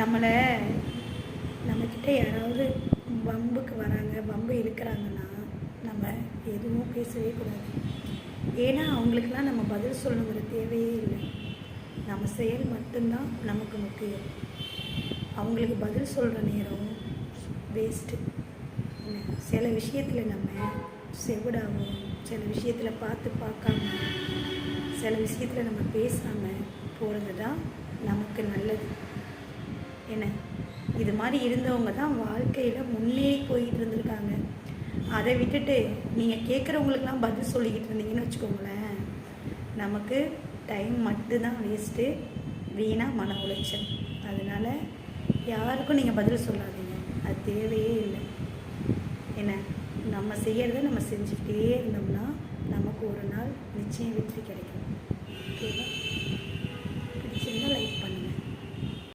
நம்மளை நம்மக்கிட்ட யாராவது வம்புக்கு வராங்க, வம்பு இழுக்கிறாங்கன்னா நம்ம எதுவும் பேசவே கூடாது. ஏன்னா அவங்களுக்கெல்லாம் நம்ம பதில் சொல்லணுங்கிற தேவையே இல்லை. நம்ம செயல் மட்டும்தான் நமக்கு முக்கியம். அவங்களுக்கு பதில் சொல்கிற நேரம் வேஸ்ட்டு. சில விஷயத்தில் நம்ம செவிடாகும், சில விஷயத்தில் பார்க்காம, சில விஷயத்தில் நம்ம பேசாமல் போகிறது தான் நமக்கு நல்லது. என்ன, இது மாதிரி இருந்தவங்க தான் வாழ்க்கையில் முன்னேறி போயிட்டு இருந்திருக்காங்க. அதை விட்டுட்டு நீங்கள் கேட்குறவங்களுக்கெல்லாம் பதில் சொல்லிக்கிட்டு இருந்தீங்கன்னு வச்சுக்கோங்களேன், நமக்கு டைம் மட்டும்தான் வேஸ்ட்டு, வீணாக மன உளைச்சல். அதனால் யாருக்கும் நீங்கள் பதில் சொல்லாதீங்க, அது தேவையே இல்லை. என்ன, நம்ம செய்கிறத நம்ம செஞ்சுக்கிட்டே இருந்தோம்னா நமக்கு ஒரு நாள் நிச்சயம் வெற்றி கிடைக்கும். ஓகேவா?